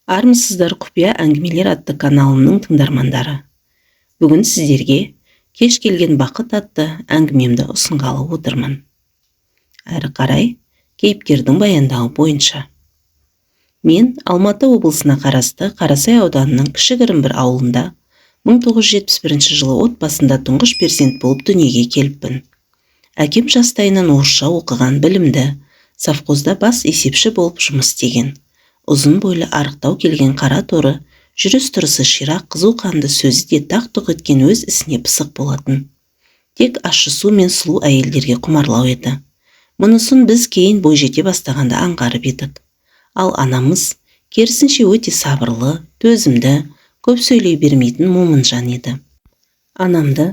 Армысыздар құпия әңгімелер атты каналымның тыңдармандары. Бүгін сіздерге кеш келген бақыт атты әңгімемді ұсынғалы отырмын. Әрі қарай кейіпкердің баяндауы бойынша. Мен Алматы облысына қарасты Қарасай ауданының кішігірім бір ауылында 1971 жылы отбасында тұңғыш перзент болып дүниеге келіппін. Әкем жастайынан орысша оқыған, білімді, совхозда бас есепші болып жұмыс істеген. Ұзын бойлы арықтау келген қара торы, жүріс-тұрысы ширақ, қызу қанды, сөзі де тақ-тұқ еткен, өз ісіне пысық болатын. Тек ащы су мен сұлу әйелдерге құмарлау еді. Мұнысын біз кейін бойжете бастағанда аңғарып едік. Ал анамыз керісінше өте сабырлы, төзімді, көп сөйлей бермейтін момын жан еді. Анамды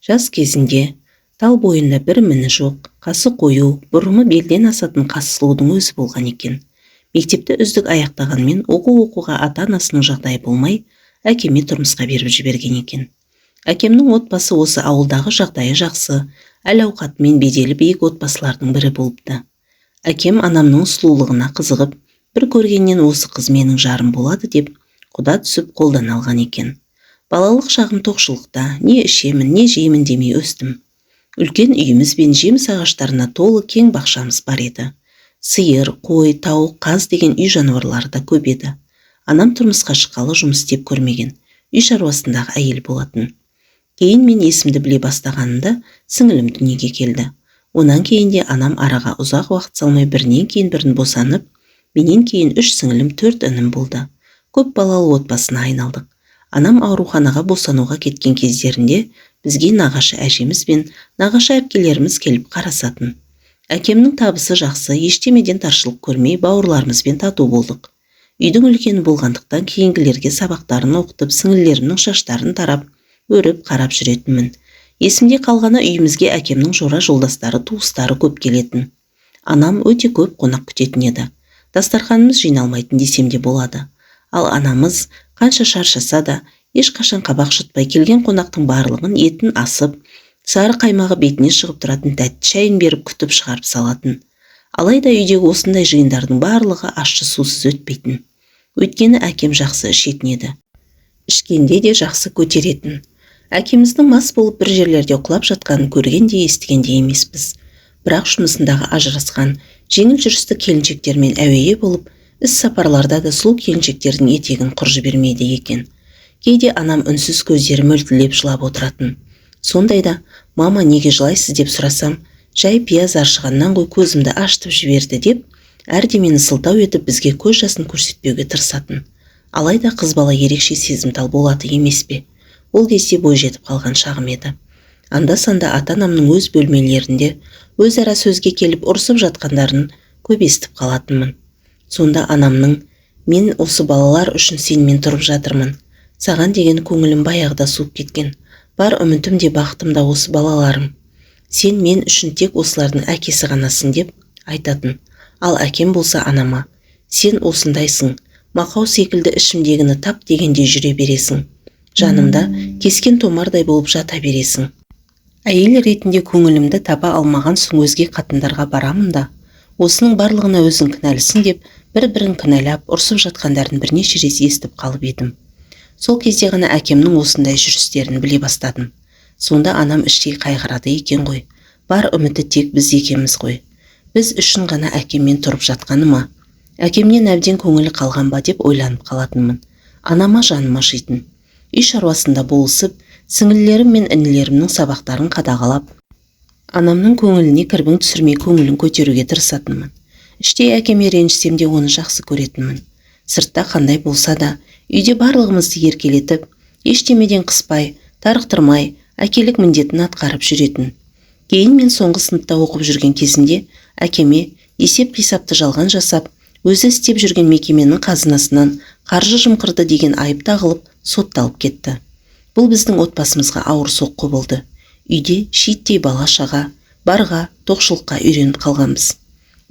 жас кезінде тал бойында бір міні жоқ, қасы қою, бұрымы белден асатын қасы сұлудың өзі болған екен. Мектепті үздік аяқтағанмен оқуға ата-анасының жағдайы болмай, әкеме тұрмысқа беріп жіберген екен. Әкемнің отбасы осы ауылдағы жағдайы жақсы, әл-ауқатымен беделі биік отбасылардың бірі болыпты. Әкем анамның сұлулығына қызығып, бір көргеннен осы қыз менің жарым болады деп, құда түсіп қолдан алған екен. Балалық шағым тоқшылықта, не ішемін, не жеймін демей өстім. Үлкен үйіміз бен жеміс ағаштарына толы кең бақшамыз бар еді. Сиыр, қой, тауық, қаз деген үй жануарлары да көп еді. Анам тұрмысқа шыққалы жұмыс істеп көрмеген, үй шаруасындағы әйел болатын. Кейін мен есімді біле бастағанымда сіңілім дүниеге келді. Онан кейін де анам араға ұзақ уақыт салмай бірінен кейін бірін босанып, менен кейін 3 сіңілім, 4 інім болды. Көп балалы отбасына айналдық. Анам ауруханаға босануға кеткен кездерінде бізге нағашы әжеміз бен нағашы әпкелеріміз келіп қарасатын. Әкемнің табысы жақсы, ештемеден таршылық көрмей, бауырларымызбен тату болдық. Үйдің үлкені болғандықтан кейінгілерге сабақтарын оқытып, сіңілерімнің шаштарын тарап, өріп, қарап жүретінмін. Есімде қалғаны үйімізге әкемнің жора жолдастары, туыстары көп келетін. Анам өте көп қонақ күтетін еді. Дастарханымыз жиналмайтын десем де болады. Ал анамыз қанша шаршаса да, ешқашан қабақ шытпай, келген қонақтың барлығын етін асып, сары қаймағы бетіне шығып тұратын тәтті шайын беріп күтіп шығарып салатын. Алайда үйдегі осындай жиындардың барлығы ащы сусыз өтпейтін. Өйткені әкем жақсы ішетін еді. Ішкенде де жақсы көтеретін. Әкеміздің мас болып бір жерлерде құлап жатқанын көрген де естіген де емеспіз. Бірақ жұмысындағы ажырасқан, жеңіл жүрісті келіншектермен әуейе болып, іс сапарларда да сұлу келіншектердің етегін құр жібермейді екен. Кейде анам үнсіз көздері мөлтілеп жылап отыратын. Сондайда, мама неге жылайсыз деп сұрасам, жай пияз аршығаннан ғой көзімді аштып жіберді деп, әрдемені сылтау етіп бізге көз жасын көрсетпеуге тырысатын. Алайда қыз бала ерекше сезімтал болады емес пе? Ол кезде бой жетіп қалған шағым еді. Анда-санда ата-анамның өз бөлмелерінде өзара сөзге келіп ұрсып жатқандарын көп естіп қалатынмын. Сонда анамның, мен осы балалар үшін сенімен тұрып жатырмын. Саған деген көңілім баяғыда суып кеткен. Бар үмітім де бақытым да осы балаларым. Сен мен үшін тек осылардың әкесі ғанасың деп айтатын. Ал әкем болса анама, сен осындайсың, мақау секілді ішімдегіні тап дегенде жүре бересің. Жанымда кескен томардай болып жата бересің. Әйел ретінде көңілімді таба алмаған соң өзге қатындарға барамын да, осының барлығына өзің кінәлісің деп, бір-бірін кінәлап, ұрсып жатқандарын бірнеше рет естіп қалып едім. Сол кезде ғана әкемнің осындай жүрістерін біле бастадым. Сонда анам іштей қайғырады екен ғой. Бар үміті тек біз екеміз ғой. Біз үшін ғана әкеммен тұрып жатқаны ма? Әкемнен әбден көңілі қалған ба деп ойланып қалатынмын. Анама жаным ашитын. Үй шаруасында болысып, сіңілілерім мен інілерімнің сабақтарын қадағалап, анамның көңіліне кірбің түсірмей көңілін көтеруге тырысатынмын. Іштей әкеме ренжісем де оны жақсы көретінмін. Сыртта қандай болса да, үйде барлығымызды еркелетіп, ештемеден қыспай, тарықтырмай, әкелік міндетін атқарып жүретін. Кейін мен соңғы сыныпта оқып жүрген кезінде әкеме есеп-қисапты жалған жасап, өзі істеп жүрген мекеменің қазынасынан қаржы жымқырды деген айып тағылып, сотталып кетті. Бұл біздің отбасымызға ауыр соққы болды. Үйде шиеттей бала-шаға, барға, тоқшылыққа үйреніп қалғанбыз.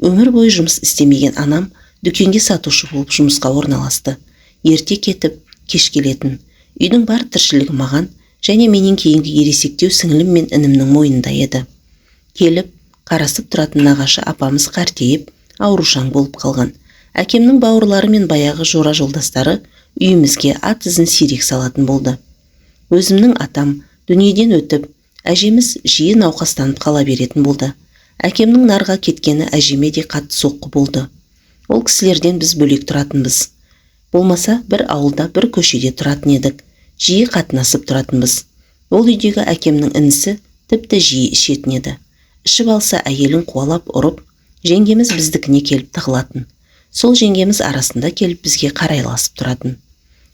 Өмір бойы жұмыс істемеген анам дүкенге сатушы болып жұмысқа орналасты. Ерте кетіп, кеш келетін. Үйдің бар тіршілігі маған және менен кейінгі ересектеу сіңілім мен інімнің мойнында еді. Келіп, қарасып тұратын нағашы апамыз қартейіп, аурушаң болып қалған. Әкемнің бауырлары мен баяғы жора жолдастары үйімізге ат ізін сирек салатын болды. Өзімнің атам дүниеден өтіп, әжеміз жиі науқастанып қала беретін болды. Әкемнің нарға кеткені әжеме де қатты соққы болды. Ол кісілерден біз бөлек тұратынбыз. Болмаса бір ауылда бір көшеде тұратын едік. Жиі қатынасып тұратынбыз. Ол үйдегі әкемнің інісі тіпті жиі ішетін еді. Ішіп алса әйелін қуалап ұрып, жеңгеміз біздікіне келіп тығылатын. Сол жеңгеміз арасында келіп бізге қарайласып тұратын.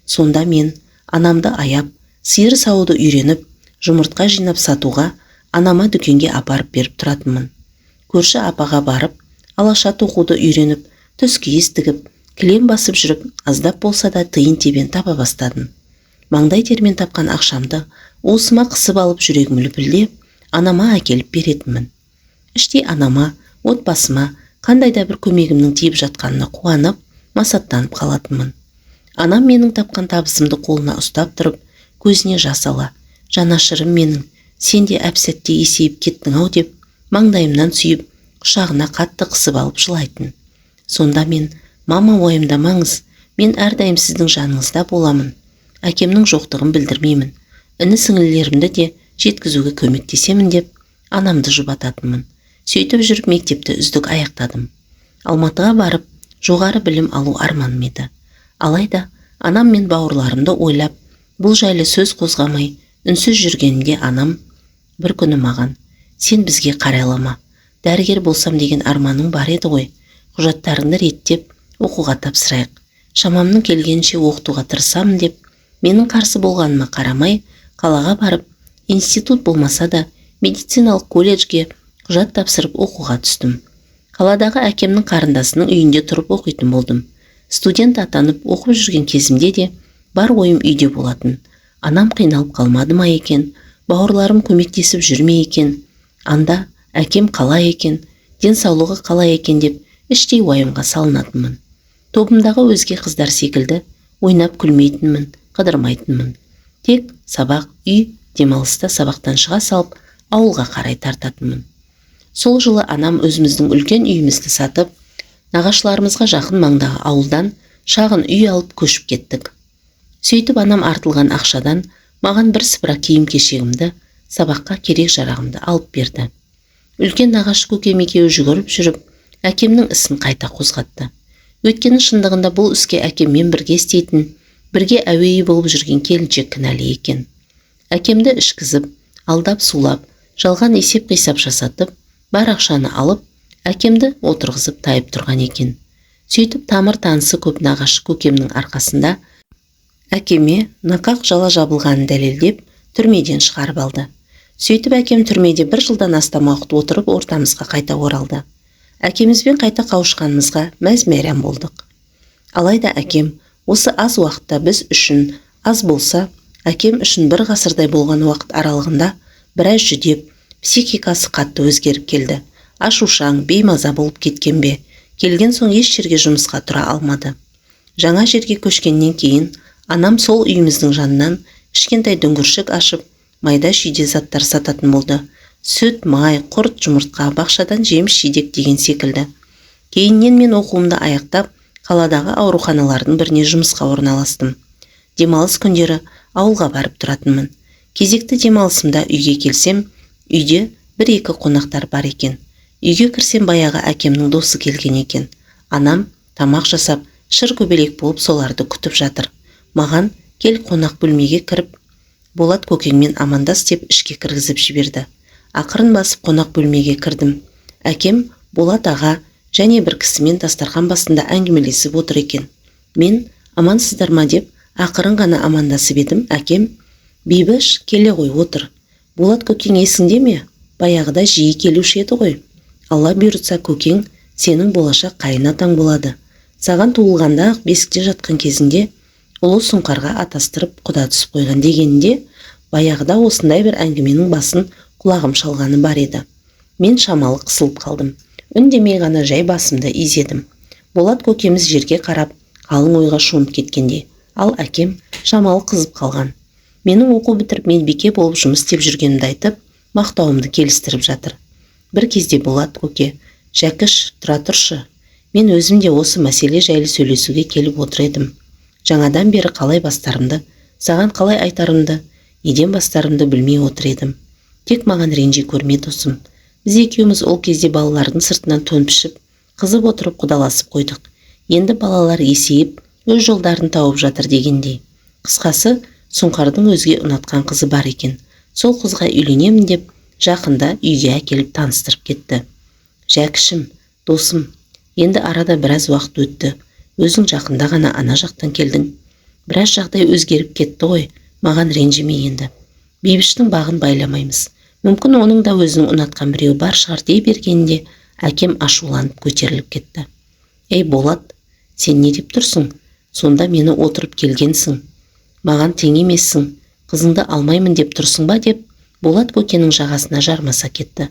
Сонда мен анамды аяп, сиыр сауды үйреніп, жұмыртқа жинап сатуға анама дүкенге апарып беріп тұратынмын. Көрші апаға барып, алаша тоқуды үйреніп, түскиіз тігіп, кілем басып жүріп, аздап болса да тиын тебен таба бастадым. Маңдай термен тапқан ақшамды уысыма қысып алып жүрегім лүпілдеп, анама әкеліп беретінмін. Іштей анама, отбасыма қандайда бір көмегімнің тиіп жатқанына қуанып, масаттанып қалатынмын. Анам менің тапқан табысымды қолына ұстап тұрып, көзіне жас ала, жанашырым менің, сен де әп-сәтте есейіп кеттің-ау деп, маңдайымнан сүйіп, құшағына қатты қысып алып жылайтын. Сонда мен, мама уайымдамаңыз, мен әрдайым сіздің жаныңызда боламын. Әкемнің жоқтығын білдірмеймін. Іні-сіңлілерімді де жеткізуге көмектесемін деп, анамды жұбататынмын. Сөйтіп жүріп мектепті үздік аяқтадым. Алматыға барып, жоғары білім алу арманым еді. Алайда, анам мен бауырларымды ойлап, бұл жайлы сөз қозғамай, үнсіз жүргенімде анам бір күні маған, сен бізге қарайлама, дәрігер болсам деген арманың бар еді ғой, құжаттарыңды реттеп, оқуға тапсырайық. Шамамның келгенше оқытуға тырысамын деп, менің қарсы болғаныма қарамай, қалаға барып, институт болмаса да медициналық колледжге құжат тапсырып оқуға түстім. Қаладағы әкемнің қарындасының үйінде тұрып оқитын болдым. Студент атанып оқып жүрген кезімде де бар ойым үйде болатын. Анам қиналып қалмады ма екен, бауырларым көмектесіп жүрме екен, анда әкем қалай екен, денсаулығы қалай екен деп іштей уайымға салынатынмын. Тобымдағы өзге қыздар секілді ойнап күлмейтінмін, қыдырмайтынмын. Тек сабақ, үй, демалыста сабақтан шыға салып, ауылға қарай тартатынмын. Сол жылы анам өзіміздің үлкен үйімізді сатып, нағашыларымызға жақын маңдағы ауылдан шағын үй алып көшіп кеттік. Сөйтіп анам артылған ақшадан маған бір сыпыра киім кешегімді, сабаққа керек жарағымды алып берді. Үлкен нағашы көкем екеуі жүгіріп жүріп, әкемнің ісін қайта қозғатты. Өйткені шындығында бұл іске әкеммен бірге істейтін, бірге әуейі болып жүрген келіншек кінәлі екен. Әкемді ішкізіп, алдап сулап, жалған есеп қисап жасатып, бар ақшаны алып, әкемді отырғызып тайып тұрған екен. Сөйтіп тамыр танысы көп нағашы көкемнің арқасында әкеме нақақ жала жабылғанын дәлелдеп, түрмеден шығарып алды. Сөйтіп әкем түрмеде 1 жылдан астам уақыт отырып, ортамызға қайта оралды. Әкемізбен қайта қауышқанымызға мәз-мәйрам болдық. Алайда әкем осы аз уақытта біз үшін аз болса, әкем үшін 1 ғасырдай болған уақыт аралығында біраз жүдеп, психикасы қатты өзгеріп келді. Ашушаң, беймаза болып кеткен бе, келген соң еш жерге жұмысқа тұра алмады. Жаңа жерге көшкеннен кейін анам сол үйіміздің жанынан кішкентай дүңгіршік ашып, майда шүйде заттар сататын болды. Сүт, май, құрт, жұмыртқа, бақшадан жеміс-жидек деген секілді. Кейіннен мен оқуымды аяқтап, қаладағы ауруханалардың біріне жұмысқа орналастым. Демалыс күндері ауылға барып тұратынмын. Кезекті демалысымда үйге келсем, үйде 1-2 қонақтар бар екен. Үйге кірсем баяғы әкемнің досы келген екен. Анам тамақ жасап, шыр көбелек болып соларды күтіп жатыр. Маған кел қонақ бөлмеге кіріп, Болат көкеңмен амандас деп ішке кіргізіп жіберді. Ақырын басып қонақ бөлмеге кірдім. Әкем Болат аға және бір кісімен дастархан басында әңгімелесіп отыр екен. Мен амансыздар ма деп ақырын ғана амандасып едім. Әкем, Бейбіш, келе ғой отыр. Болат көкең есіңде ме? Баяғыда жиі келуші еді ғой. Алла бұйыртса көкең сенің болашақ қайын атаң болады. Саған туылғанда ақ бесікте жатқан кезінде ұлы сұңқарға атастырып құда түсіп қойған дегенінде, баяғыда осындай бір әңгіменің басын құлағым шалғаны бар еді. Мен шамалы қысылып қалдым. Үндемей ғана жай басымды изедім. Болат көкеміз жерге қарап, қалың ойға шомып кеткенде, ал әкем шамалы қызып қалған. Менің оқу бітіріп медбике болып жұмыс істеп жүргенімді айтып, мақтауымды келістіріп жатыр. Бір кезде Болат көке, Жәкіш, тұра тұршы. Мен өзім де осы мәселе жайлы сөйлесуге келіп отыр едім. Жаңадан бері қалай бастарымды, саған қалай айтарымды, неден бастарымды білмей отыр едім. Тек маған ренжи көрме досым. Біз екеуміз ол кезде балалардың сыртынан төнпішіп, қызып отырып құдаласып қойдық. Енді балалар есейіп, өз жолдарын тауып жатыр дегендей. Қысқасы, Сұңқардың өзге ұнатқан қызы бар екен. Сол қызға үйленемін деп, жақында үйге әкеліп таныстырып кетті. Жәкішім, досым, енді арада біраз уақыт өтті. Өзің жақында ғана ана жақтан келдің. Біраз жағдай өзгеріп кетті ғой, маған ренжіме енді. Бейбіштің бағын байламаймыз. Мүмкін оның да өзінің ұнатқан біреуі бар шығар дей бергенде, әкем ашуланып көтеріліп кетті. Ей Болат, сен не деп тұрсың? Сонда мені отырып келгенсің. Маған тең емессің, қызыңды алмаймын деп тұрсың ба деп, Болат көкенің жағасына жармаса кетті.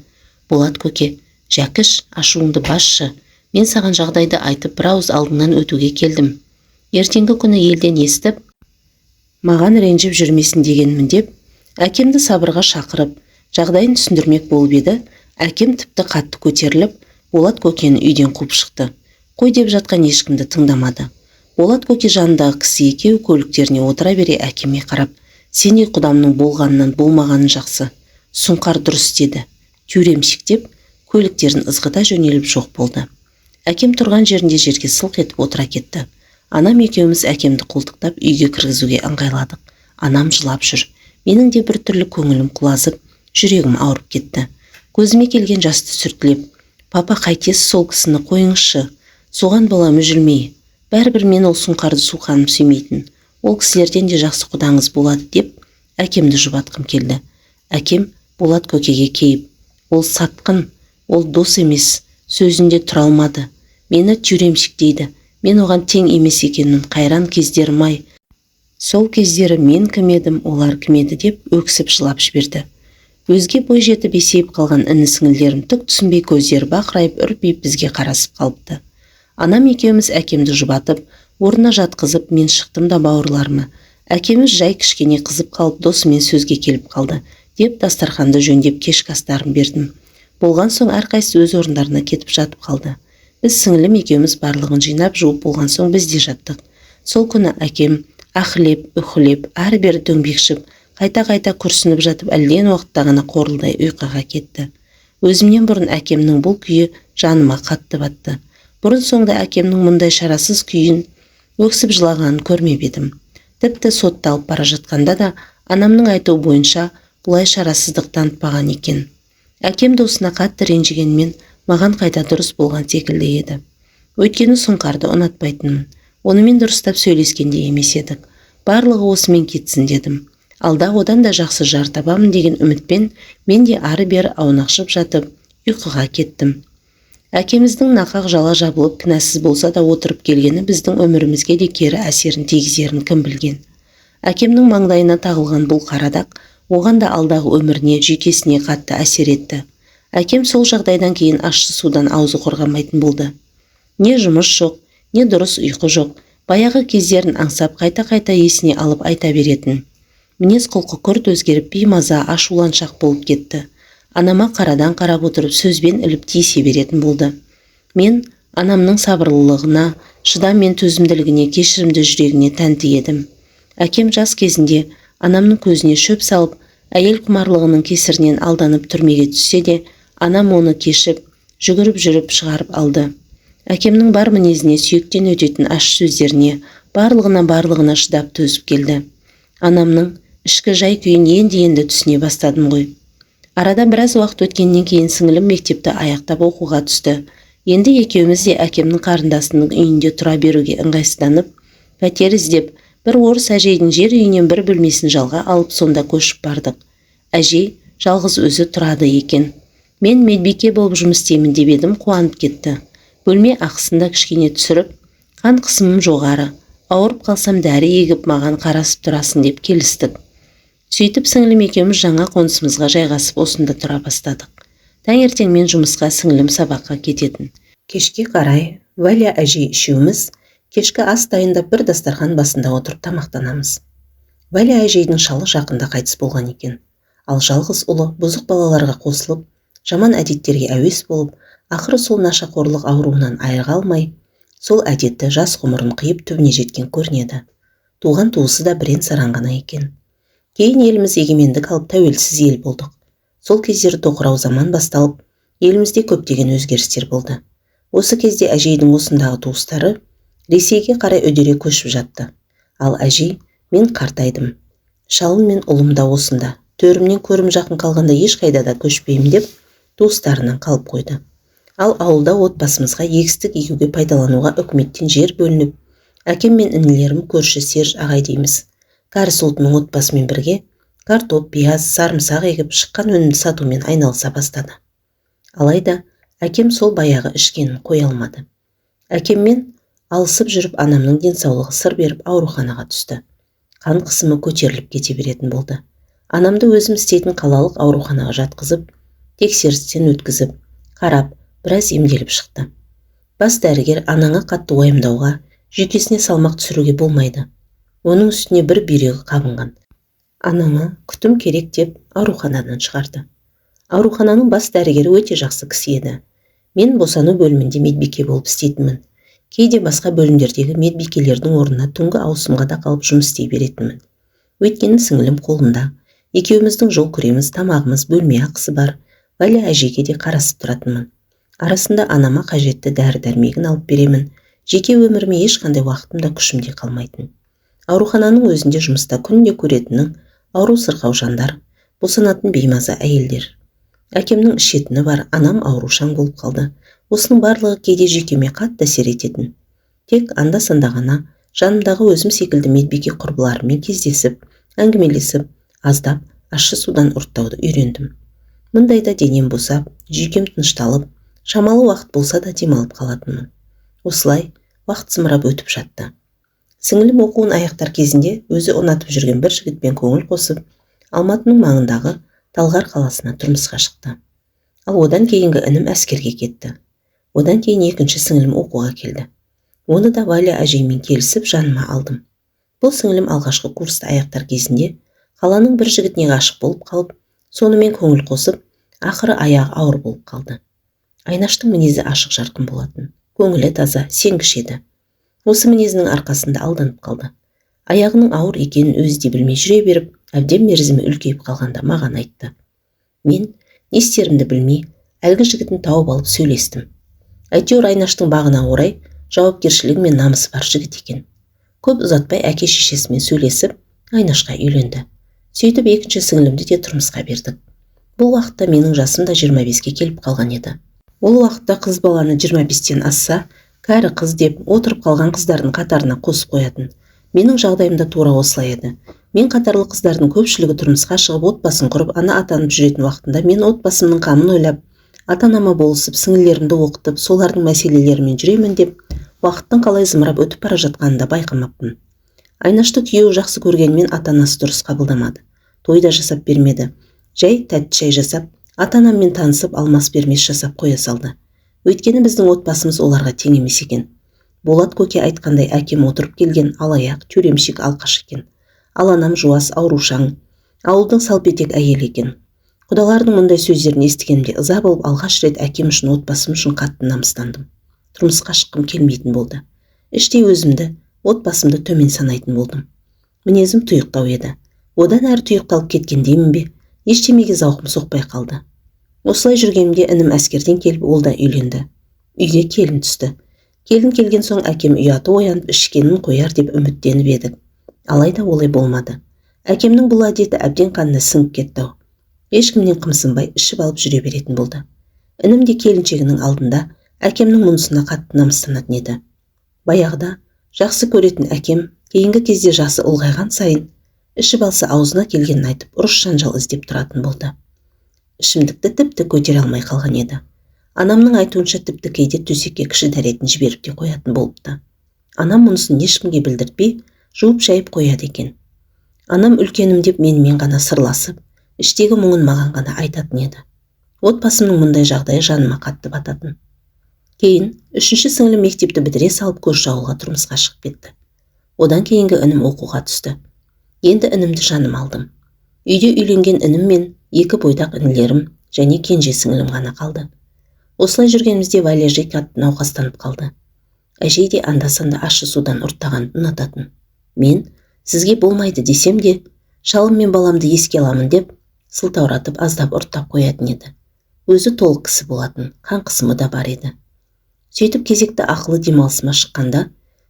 Болат көке, Жәкіш, ашуыңды басшы. Мен саған жағдайды айтып бір ауыз алдыңнан өтуге келдім. Ертеңгі күні елден естіп, маған ренжіп жүрмесін дегенмін деп, әкемді сабырға шақырып, жағдайын түсіндірмек болып еді, әкем тіпті қатты көтеріліп, Болат көкені үйден қуып шықты. Қой деп жатқан ешкімді тыңдамады. Болат көке жанындағы кісі екеуі көліктеріне отыра бере әкеме қарап, сендей құдамның болғанынан болмағаны жақсы. Сұңқар дұрыс деді. Тюремщик деп, көліктерін ызғыта жөнеліп жоқ болды. Әкем тұрған жерінде жерге сылқ етіп отыра кетті. Анам екеуміз әкемді қолтықтап үйге кіргізуге ыңғайладық. Анам жылап жүр. Менің де бір түрлі көңілім құлазып, жүрегім ауырып кетті. Көзіме келген жасты сүртілеп, папа қайтесіз сол кісіні қойыңызшы, соған балам üzülмей. Бәрібір мен ол Сұңқарды суқаным сүймейтін. Ол кісілерден де жақсы құдаңыз болады деп, әкемді жұбатқым келді. Әкем Болат көкеге кейіп, ол сатқын, ол дос емес, сөзінде тұра алмады. Мені тюремщик дейді. Мен оған тең емес екенмін, қайран кездерім ай. Сол кездері мен кім едім, олар кім еді деп өксіп жылап жіберді. Өзге бой жетіп есейіп қалған іні-сіңілдерім түк түсінбей көздері бақырайып үрпиіп бізге қарасып қалыпты. Анам екеуміз әкемді жұбатып, орнына жатқызып, мен шықтым да бауырларыма. Әкеміз жай кішкене қызып қалып досымен сөзге келіп қалды, деп дастарханды жөндеп кешкі астарын бердім. Болған соң әрқайсысы өз орындарына кетіп жатып қалды. Біз сіңілім екеуміз барлығын жинап жуып болған соң біз де жаттық. Сол күні әкем ахілеп, үхілеп, әрі-бері дөңбекшіп, қайта-қайта күрсініп жатып әлден уақытта ғана қорылдай ұйқыға кетті. Өзімнен бұрын әкемнің бұл күйі жаныма қатты батты. Бұрын соңда әкемнің мұндай шарасыз күйін өксіп жылағанын көрмеп едім. Тіпті сотталып бара жатқанда да анамның айтуы бойынша бұлай шарасыздық танытпаған екен. Әкем досына қатты ренжігенмен маған қайта дұрыс болған секілді еді. Өйткені Сұңқарды ұнатпайтынмын. Онымен дұрыстап сөйлескенде емес едік. Барлығы осымен кетсін дедім. Алда одан да жақсы жар табамын деген үмітпен мен де ары-бері аунақшып жатып ұйқыға кеттім. Әкеміздің нақақ жала жабылып кінәсіз болса да отырып келгені біздің өмірімізге де кері әсерін тигізерін кім білген. Әкемнің маңдайына тағылған бұл қарадақ оған да алдағы өміріне, жүйкесіне қатты әсер етті. Әкем сол жағдайдан кейін ащы судан аузы қорғамайтын болды. Не жұмыс жоқ, не дұрыс ұйқы жоқ, баяғы кездерін аңсап қайта-қайта есіне алып айта беретін. Мінез құлқы күрт өзгеріп беймаза, ашуланшақ болып кетті. Анама қарадан қарап отырып сөзбен іліп тиісе беретін болды. Мен анамның сабырлылығына, шыдам мен төзімділігіне, кешірімді жүрегіне тәнті едім. Әкем жас кезінде анамның көзіне шөп салып, әйел құмарлығының кесірінен алданып түрмеге түссе де, анам оны кешіп, жүгіріп жүріп шығарып алды. Әкемнің бар мінезіне, сүйектен өтетін ащы сөздеріне, барлығына шыдап төзіп келді. Анамның ішкі жай күйін енді түсіне бастадым ғой. Арада біраз уақыт өткеннен кейін сіңілім мектепті аяқтап оқуға түсті. Енді екеуміз де әкемнің қарындасының үйінде тұра беруге ыңғайсызданып, пәтер іздеп, бір орыс әжейдің жер үйінен бір бөлмесін жалға алып сонда көшіп бардық. Әжей жалғыз өзі тұрады екен. Мен медбике болып жұмыс істеймін деп едім, қуанып кетті. Бөлме ақысында кішкене түсіріп, қан қысымым жоғары, ауырып қалсам дәрі егіп маған қарасып тұрасың деп келістік. Сөйтіп сіңілім екеуміз жаңа қонысымызға жайғасып осында тұра бастадық. Таңертең мен жұмысқа, сіңілім сабаққа кететін. Кешке қарай Валя әжей үшеуміз кешкі ас дайындап бір дастархан басында отырып тамақтанамыз. Валя әжейдің шалы жақында қайтыс болған екен. Ал жалғыз ұлы бұзық балаларға қосылып, жаман әдеттерге әуес болып, Ақыры сол нашақорлық ауруынан айыға алмай, сол әдетті жас ғұмырын қиып түбіне жеткен көрінеді. Туған туысы да бірен-саран ғана екен. Кейін еліміз егемендік алып тәуелсіз ел болдық. Сол кездері тоқырау заман басталып, елімізде көптеген өзгерістер болды. Осы кезде әжейдің осындағы туыстары Ресейге қарай үдере көшіп жатты. Ал әжей, мен қартайдым. Шалым мен ұлым да осында. Төрімнен көрім жақын қалғанда ешқайда да көшпеймін деп, туыстарынан қалып қойды. Ал ауылда отбасымызға егістік егуге пайдалануға үкіметтен жер бөлініп, әкем мен інілерім көрші Серж ағай дейміз. Кәріс ұлтының отбасымен бірге картоп, пияз, сарымсақ егіп шыққан өнімді сатумен айналыса бастады. Алайда әкем сол баяғы ішкенін қоя алмады. Әкеммен алысып жүріп анамның денсаулығы сыр беріп ауруханаға түсті. Қан қысымы көтеріліп кете беретін болды. Анамды өзім істейтін қалалық ауруханаға жатқызып, тексерістен өткізіп, қарап, біраз емделіп шықты. Бас дәрігер анаңа қатты уайымдауға, жүйкесіне салмақ түсіруге болмайды. Оның үстіне бір бүйрегі қабынған. Анаңа күтім керек деп ауруханадан шығарды. Аурухананың бас дәрігері өте жақсы кісі еді. Мен босану бөлімінде медбике болып істейтінмін. Кейде басқа бөлімдердегі медбикелердің орнына түнгі ауысымға да қалып жұмыс істей беретінмін. Өйткені сіңілім қолымда. Екеуміздің жол көреміз, тамағымыз, бөлме ақысы бар. Валя әжеге де қарасып тұратынмын. Арасында анама қажетті дәрі-дәрмегін алып беремін. Жеке өміріме ешқандай уақытым да күшім де қалмайтын. Аурухананың өзінде жұмыста күнде көретінім ауру сырқау жандар, босанатын беймаза әйелдер. Әкемнің ішетіні бар, анам аурушаң болып қалды. Осының барлығы кейде жүйкеме қатты әсер ететін. Тек анда-санда ғана жанымдағы өзім секілді медбике құрбыларыммен кездесіп, әңгімелесіп, аздап ащы судан ұрттауды үйрендім. Мұндайда денем босап, жүйкем тынышталып, шамалы уақыт болса да демалып қалатынмын. Осылай уақыт зымырап өтіп жатты. Сіңілім оқуын аяқтар кезінде өзі ұнатып жүрген бір жігітпен көңіл қосып, Алматының маңындағы Талғар қаласына тұрмысқа шықты. Ал одан кейінгі інім әскерге кетті. Одан кейін екінші сіңілім оқуға келді. Оны да Валя әжеймен келісіп жаныма алдым. Бұл сіңілім алғашқы курсты аяқтар кезінде қаланың бір жігітіне ғашық болып қалып, сонымен көңіл қосып, ақыры аяғы ауыр болып қалды. Айнаштың мінезі ашық жарқын болатын. Көңілі таза, сенгіш еді. Осы мінезінің арқасында алданып қалды. Аяғының ауыр екенін өзі де білмей жүре беріп, әбден мерзімі үлкейіп қалғанда маған айтты. Мен не істерімді білмей, әлгі жігітін тауып алып сөйлестім. Әйтеуір Айнаштың бағына орай жауапкершілігі мен намысы бар жігіт екен. Көп ұзатпай әке шешесімен сөйлесіп, Айнашқа үйленді. Сөйтіп екінші сіңілімді де тұрмысқа бердік. Бұл уақытта менің жасым да 25-ке келіп қалған еді. Ол уақытта қыз баланы 25-тен асса, кәрі қыз деп отырып қалған қыздардың қатарына қосып қоятын. Менің жағдайымда тура осылай еді. Мен қатарлы қыздардың көпшілігі тұрмысқа шығып отбасын құрып, ана атанып жүретін уақытында мен отбасымның қамын ойлап, ата-анама болысып, сіңілерімді оқытып, солардың мәселелерімен жүремін деп, уақыттың қалай зымырап өтіп бара жатқанын да байқамаппын. Айнашты күйеуі жақсы көргенмен ата-анасы дұрыс қабылдамады. Тойда жасап бермеді. Жай тәтті шай жасап, ата-анаммен танысып, алмас бермес жасап қоя салды. Өйткені біздің отбасымыз оларға тең емес екен. Болат көке айтқандай әкем отырып келген алаяқ, тюремщик, алқаш екен. Ал анам жуас, аурушаң, ауылдың салпетек әйел екен. Құдалардың мұндай сөздерін естігенде ыза болып алғаш рет әкем үшін, отбасым үшін қатты намыстандым. Тұрмысқа шыққым келмейтін болды. Іштей өзімді, отбасымды төмен санайтын болдым. Мінезім тұйықтау еді. Одан әрі тұйықталып кеткендеймін бе, ештемеге зауқым соқпай қалды. Осылай жүргенімде інім әскерден келіп, ол да үйленді. Үйге келін түсті. Келін келген соң әкем ұяты оянып, ішкенін қояр деп үміттеніп едік. Алайда олай болмады. Әкемнің бұл әдеті әбден қанына сіңіп кетті. Ешкімнен қымсынбай ішіп алып жүре беретін болды. Інім де келіншегінің алдында әкемнің мұнысына қатты намыстанатын еді. Баяғыда жақсы көретін әкем кейінгі кезде жасы ұлғайған сайын ішіп алса аузына келгенін айтып, ұрыс жанжал іздеп тұратын болды. Ішімдікті тіпті көтере алмай қалған еді. Анамның айтуынша тіпті кейде төсекке кіші дәретін жіберіп те қоятын болыпты. Анам мұнысын ешкімге білдіртпей, жуып шайып қояды екен. Анам үлкенім деп менімен ғана сырласып, іштегі мұңын маған ғана айтатын еді. Отбасымның мұндай жағдайы жаныма қатты бататын. Кейін үшінші сіңілім мектепті бітіре салып көрші ауылға тұрмысқа шығып кетті. Одан кейінгі інім оқуға түсті. Енді інімді жаным алдым. Үйде үйленген інім мен екі бойдақ інілерім және кенже сіңілім ғана қалды. Осылай жүргенімізде Валя қатты науқастанып қалды. Әжей де анда-санда ащы судан ұрттағанды ұнататын. Мен сізге болмайды десем де, шалым мен баламды еске аламын деп, сылтауратып аздап ұрттап қоятын еді. Өзі толық кісі болатын, қан қысымы да бар еді. Сөйтіп кезекті ақылы демалысыма шыққанда,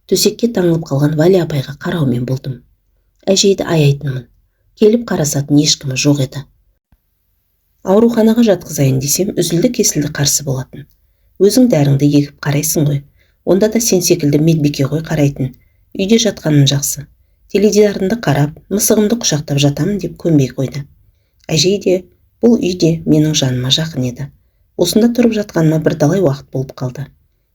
төсекке таңылып қалған Валя апайға қараумен болдым. Әжейді аяйтынмын. Келіп қарасатын ешкімі жоқ еді. Ауруханаға жатқызайын десем, үзілді-кесілді қарсы болатын. Өзің дәріңді егіп қарайсың ғой. Онда да сен секілді медбике ғой қарайтын. Үйде жатқаным жақсы. Теледидарымды қарап, мысығымды құшақтап жатамын деп көнбей қойды. Әжей де, бұл үйде менің жаныма жақын еді. Осында тұрып жатқаныма бірталай уақыт болып қалды.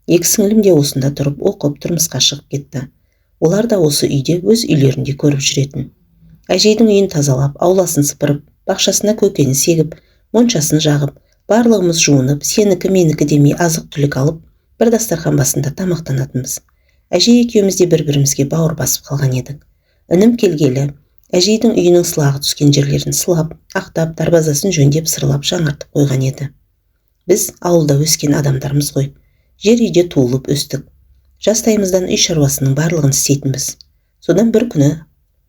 Екі сіңілім де осында тұрып оқып тұрмысқа шығып кетті. Олар да осы үйде өз үйлерінде көріп жүретін. Әжейдің үйін тазалап, ауласын сыпырып, бақшасына көкені сегіп, моншасын жағып, барлығымыз жуынып, сенікі менікі демей азық-түлік алып, бір дастархан басында тамақтанатынбыз. Әжей екеуміз де бір-бірімізге бауыр басып қалған едік. Інім келгелі, әжейдің үйінің сылағы түскен жерлерін сылап, ақтап, дарбазасын жөндеп, сырлап, жаңартып қойған еді. Біз ауылда өскен адамдармыз ғой. Жер үйде туылып өстік. Жастайымыздан үй шаруасының барлығын істейтінбіз. Содан бір күні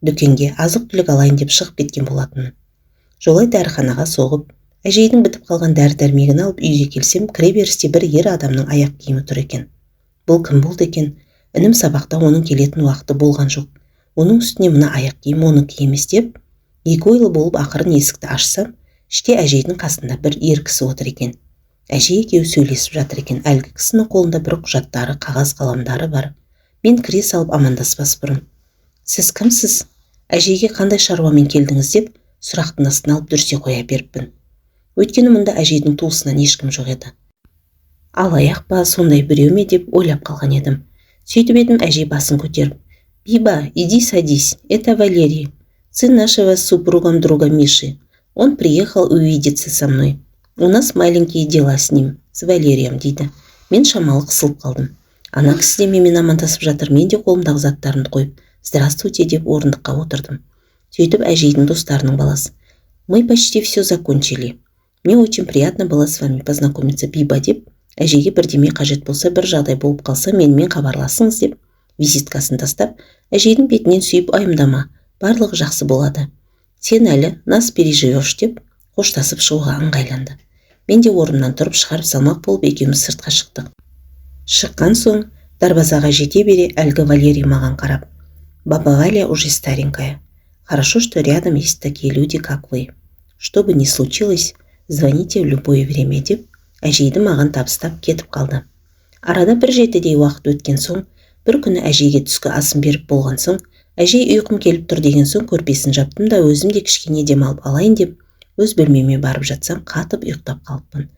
дүкенге азық-түлік алайын деп шығып кеткен болатынмын. Жолай дәріханаға соғып, әжейдің бітіп қалған дәрі-дәрмегін алып үйге келсем, кіре берісте бір ер адамның аяқ киімі тұр екен. Бұл кім болды екен? Інім сабақта оның келетін уақыты болған жоқ. Оның үстіне мына аяқ киім оныкі емес деп, екі ойлы болып ақырын есікті ашсам, іште әжейдің қасында бір ер кісі отыр екен. Әжей екеуі сөйлесіп жатыр екен. Әлгі кісінің қолында бір құжаттары, қағаз қаламдары бар. Мен кіре салып амандаспас бұрын: "Сіз кімсіз? Әжейге қандай шаруамен келдіңіз?" деп сұрақтың астына алып дүрсе қоя беріппін. Өйткені мұнда әжейдің туысынан ешкім жоқ еді. Алаяқ па, сондай біреу ме деп ойлап қалған едім. Сөйтіп едім, әжей басын көтеріп: "Биба, иди садись, это Валерий, сын нашего с супругом друга Миши. Он приехал увидеться со мной. У нас маленькие дела с ним, с Валерием", дейді. Мен шамалы қысылып қалдым. Ана кісі де менімен амандасып жатыр, мен де қолымдағы заттарымды қойып, "Здравствуйте" деп орындыққа отырдым. Сөйтіп әжейдің достарының баласы: "Мы почти все закончили. Мне очень приятно было с вами познакомиться, Биба" деп, әжейге бірдеме қажет болса, бір жағдай болып қалса, менімен хабарласыңыз деп, визиткасын тастап, әжейдің бетінен сүйіп айымдама, барлығы жақсы болады. Сен әлі нас переживешь деп, қоштасып шығуға ыңғайланды. Мен де орнымнан тұрып шығарып салмақ болып, екеуміз сыртқа шықтық. Шыққан соң, дарбазаға жете бере, әлгі Валерий маған қарап: "Баба Валя уже старенькая. Хорошо, что рядом есть такие люди, как вы. Что бы ни случилось, звоните в любое время" деп, әжейді маған табыстап кетіп қалды. Арада бір жетідей уақыт өткен соң, бір күні әжейге түскі асын беріп болған соң, әжей ұйқым келіп тұр деген соң көрпесін жаптым да өзім де кішкене демалып алайын деп, өз бөлмеме барып жатсам, қатып ұйықтап қалыппын.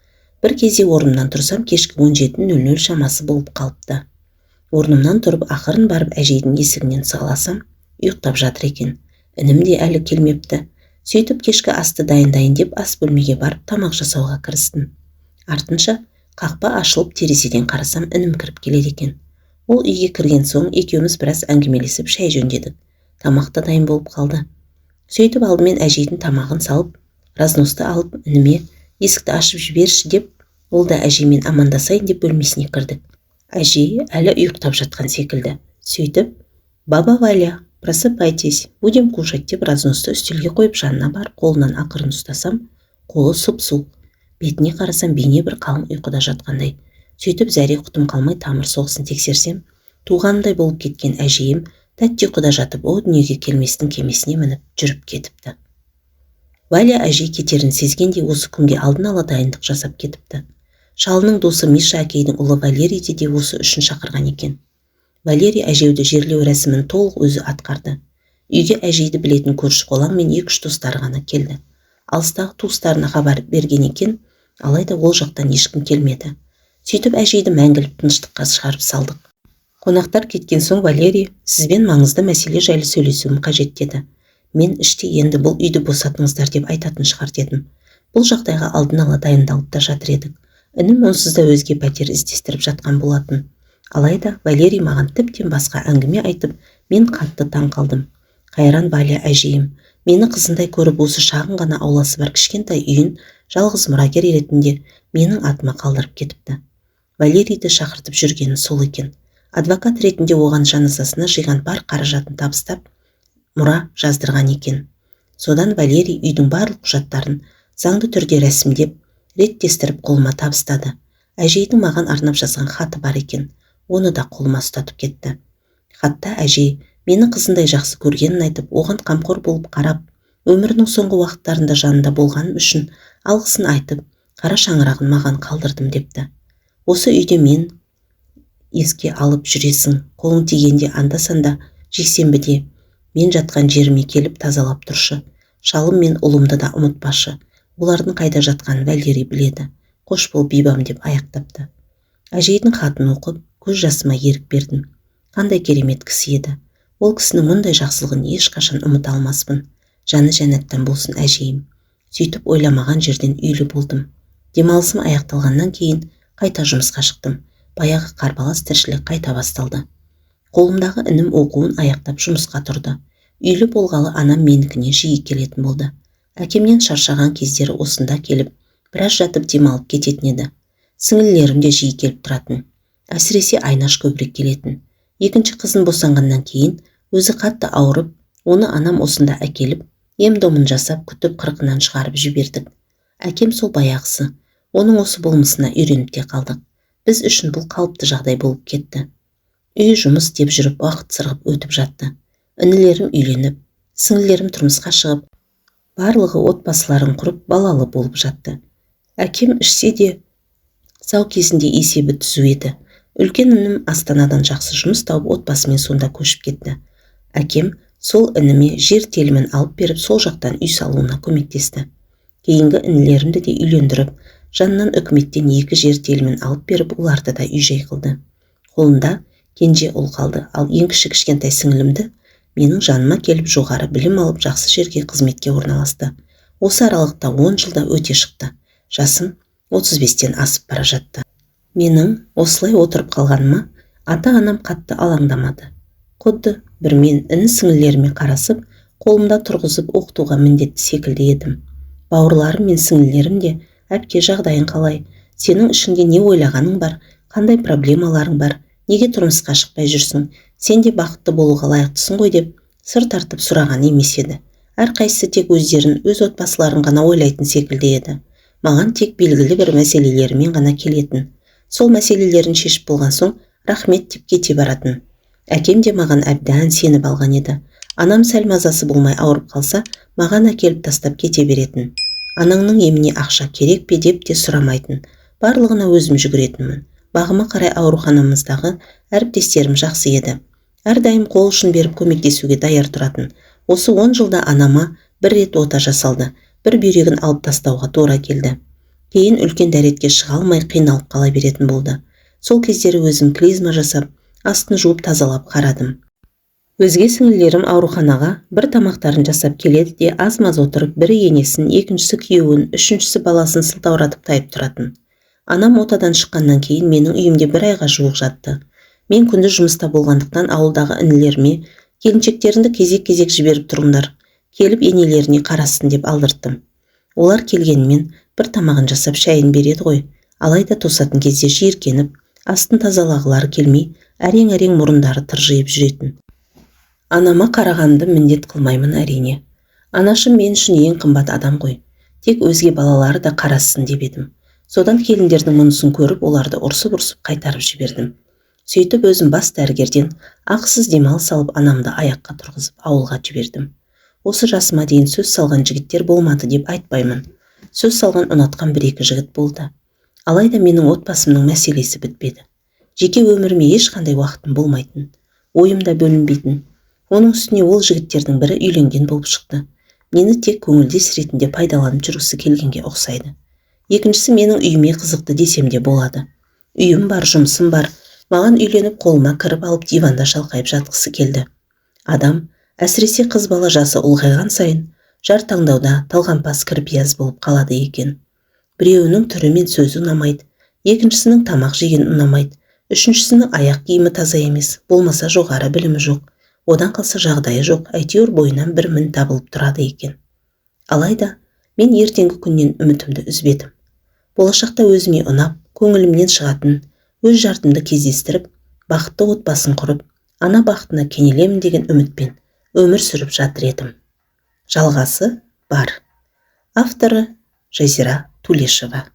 Бір кезде орнымнан тұрсам, кешкі 17:00 шамасы болып қалыпты. Орнымнан тұрып, ақырын барып әжейдің есігінен сығаласам, ұйықтап жатыр екен. Інім де әлі келмепті. Сөйтіп кешкі асты дайындайын деп ас бөлмеге барып тамақ жасауға кірістім. Артынша қақпа ашылып, терезеден қарасам, інім кіріп келеді екен. Ол үйге кірген соң екеуміз біраз әңгімелесіп шай жөндедік. Тамақ та дайын болып қалды. Сөйтіп алдымен әжейдің тамағын салып, разносты алып, ініме "Есікті ашып жіберші" деп, ол да әжеймен амандасайын деп бөлмесіне кірдік. Әжей әлі ұйықтап жатқан секілді. Сөйтіп: "Баба Валя, просыпайтесь, будем кушать" деп разносты үстелге қойып, жанына барып, қолынан ақырын ұстасам, қолы сұп-суық. Бетіне қарасам, бейне бір қалың ұйқыда жатқандай. Сөйтіп зәре құтым қалмай тамыр соғысын тексерсем, туғандай болып кеткен әжейім тәтті ұйқыда жатып, о дүниеге келместің кемесіне мініп жүріп кетіпті. Валя әжей кетерін сезгенде осы күнге алдын ала дайындық жасап кетіпті. Шалының досы Миша әкейдің ұлы Валерийді де осы үшін шақырған екен. Валерий әжеуді жерлеу рәсімін толық өзі атқарды. Үйге әжейді білетін көрші-қолаң мен 2-3 достары ғана келді. Алыстағы туыстарына хабар берген екен, алайда ол жақтан ешкім келмеді. Сөйтіп әжейді мәңгілік тыныштыққа шығарып салдық. Қонақтар кеткен соң Валерий: "Сізбен маңызды мәселе жайлы сөйлесуім қажет" деді. Мен іште енді бұл үйді босатыңыздар деп айтатын шығар дедім. Бұл жағдайға алдын ала дайындалып та жатыр едік. Інім онсыз да өзге пәтер іздестіріп жатқан болатын. Алайда Валерий маған тіптен басқа әңгіме айтып, мен қатты таң қалдым. Қайран Валя әжейім, мені қызындай көріп, осы шағын ғана ауласы бар кішкентай үйін жалғыз мұрагер ретінде менің атыма қалдырып кетіпті. Валерийді шақыртып жүргені сол екен. Адвокат ретінде оған жаназасына жиған бар қаражатын табыстап, мұра жаздырған екен. Содан Валерий үйдің барлық құжаттарын заңды түрде рәсімдеп, реттестіріп қолыма табыстады. Әжейдің маған арнап жазған хаты бар екен. Оны да қолыма ұстатып кетті. Хатта әжей мені қызындай жақсы көргенін айтып, оған қамқор болып қарап, өмірінің соңғы уақыттарында жанында болғаным үшін алғысын айтып, қара шаңырағын маған қалдырдым депті. Осы үйде мен еске алып жүресің, қолың тигенде анда-санда жексенбіде мен жатқан жеріме келіп тазалап тұршы. Шалым мен ұлымды да ұмытпашы. Олардың қайда жатқанын Валерий біледі. Қош бол бибам деп аяқтапты. Әжейдің хатын оқып, көз жасыма ерік бердім. Қандай керемет кісі еді. Ол кісінің мұндай жақсылығын ешқашан ұмыта алмаспын. Жаны жәннаттан болсын әжейім. Сөйтіп ойламаған жерден үйлі болдым. Демалысым аяқталғаннан кейін қайта жұмысқа шықтым. Баяғы қарбалас тіршілік қайта басталды. Қолымдағы інім оқуын аяқтап жұмысқа тұрды. Үйлі болғалы анам менікіне жиі келетін болды. Әкемнен шаршаған кездері осында келіп, біраз жатып демалып кететін еді. Сіңілілерім де жиі келіп тұратын. Әсіресе Айнаш көбірек келетін. Екінші қызын босанғаннан кейін өзі қатты ауырып, оны анам осында әкеліп, ем-домын жасап күтіп қырқынан шығарып жібердік. Әкем сол баяғысы. Оның осы болмысына үйреніп те қалдық. Біз үшін бұл қалыпты жағдай болып кетті. Үй жұмыс деп жүріп уақыт сырғып өтіп жатты. Інілерім үйленіп, сіңілілерім тұрмысқа шығып, барлығы отбасыларын құрып балалы болып жатты. Әкем ішсе де сау кезінде есебі түзу еді. Үлкен інім Астанадан жақсы жұмыс тауып отбасымен сонда көшіп кетті. Әкем сол ініме жер телімін алып беріп, сол жақтан үй салуына көмектесті. Кейінгі інілерімді де үйлендіріп, жанынан үкіметтен 2 жер телімін алып беріп, оларды да үй-жай қылды. Қолында кенже ұл қалды, ал ең кішкентай сіңілімді менің жаныма келіп жоғары білім алып жақсы жерге қызметке орналасты. Осы аралықта 10 жылда өте шықты. Жасым 35-тен асып бара жатты. Менің осылай отырып қалғаныма ата-анам қатты алаңдамады. Құдды бір мен іні-сіңілілеріме қарасып, қолымда тұрғызып оқытуға міндетті секілді едім. Бауырларым мен сіңілілерім де әпке жағдайың қалай, сенің ішіңде не ойлағаның бар, қандай проблемаларың бар, неге тұрмысқа шықпай жүрсің, сен де бақытты болуға лайықтысың ғой деп сыр тартып сұраған емес еді. Әрқайсысы тек өздерін, өз отбасыларын ғана ойлайтын секілді еді. Маған тек белгілі бір мәселелерімен ғана келетін. Сол мәселелерін шешіп болған соң рахмет деп кете баратын. Әкем де маған әбден сеніп алған еді. Анам сәл мазасы болмай ауырып қалса, маған әкеліп тастап кете беретін. Анаңның еміне ақша керек пе деп те сұрамайтын. Барлығына өзім жүгіретінмін. Бағыма қарай ауруханамыздағы әріптестерім жақсы еді. Әрдайым қол ұшын беріп көмектесуге даяр тұратын. Осы 10 жылда анама бір рет ота жасалды. Бір бүйрегін алып тастауға тура келді. Кейін үлкен дәретке шыға алмай қиналып қала беретін болды. Сол кездері өзім клизма жасап, астын жуып тазалап қарадым. Өзге сіңілілерім ауруханаға бір тамақтарын жасап келеді де аз-маз отырып, бірі енесін, екіншісі күйеуін, үшіншісі баласын сылтауратып тайып тұратын. Анам отадан шыққаннан кейін менің үйімде 1 айға жуық жатты. Мен күндіз жұмыста болғандықтан ауылдағы інілеріме келіншектеріңді кезек-кезек жіберіп тұрыңдар, келіп енелеріне қарасын деп алдырттым. Олар келгенмен бір тамағын жасап шайын береді ғой, алайда тосатын кезде жиіркеніп, астын тазалағылары келмей, әрең-әрең мұрындары тыржиып жүретін. Анама қарағанды міндет қылмаймын әрине. Анашым мен үшін ең қымбат адам ғой. Тек өзге балалары да қарасын деп едім. Содан келіндердің мұнысын көріп, оларды ұрсып-ұрсып қайтарып жібердім. Сөйтіп өзім бас дәрігерден ақысыз демалыс алып, анамды аяққа тұрғызып ауылға жібердім. Осы жасыма дейін сөз салған жігіттер болмады деп айтпаймын. Сөз салған ұнатқан 1-2 жігіт болды. Алайда менің отбасымның мәселесі бітпеді. Жеке өміріме ешқандай уақытым болмайтын, ойымда бөлінбейтін. Оның үстіне ол жігіттердің бірі үйленген болып шықты. Мені тек көңілдес ретінде пайдаланып жүргісі келгенге ұқсайды. Екіншісі менің үйіме қызықты десем де болады. Үйім бар, жұмысым бар. Маған үйленіп қолыма кіріп алып диванда шалқайып жатқысы келді. Адам, әсіресе қыз бала жасы ұлғайған сайын, жар таңдауда талғампаз кірпияз болып қалады екен. Біреуінің түрі мен сөзі ұнамайды, екіншісінің тамақ жеген ұнамайды, үшіншісінің аяқ киімі таза емес, болмаса жоғары білімі жоқ, одан қалса жағдайы жоқ, әйтеуір бойынан бір мін табылып тұрады екен. Алайда Мен ертеңгі күннен үмітімді үзбедім. Болашақта өзіме ұнап, көңілімнен шығатын, өз жартымды кездестіріп, бақытты отбасын құрып, ана бақытына кенелемін деген үмітпен өмір сүріп жатыр едім. Жалғасы бар. Авторы Жазира Тулешова.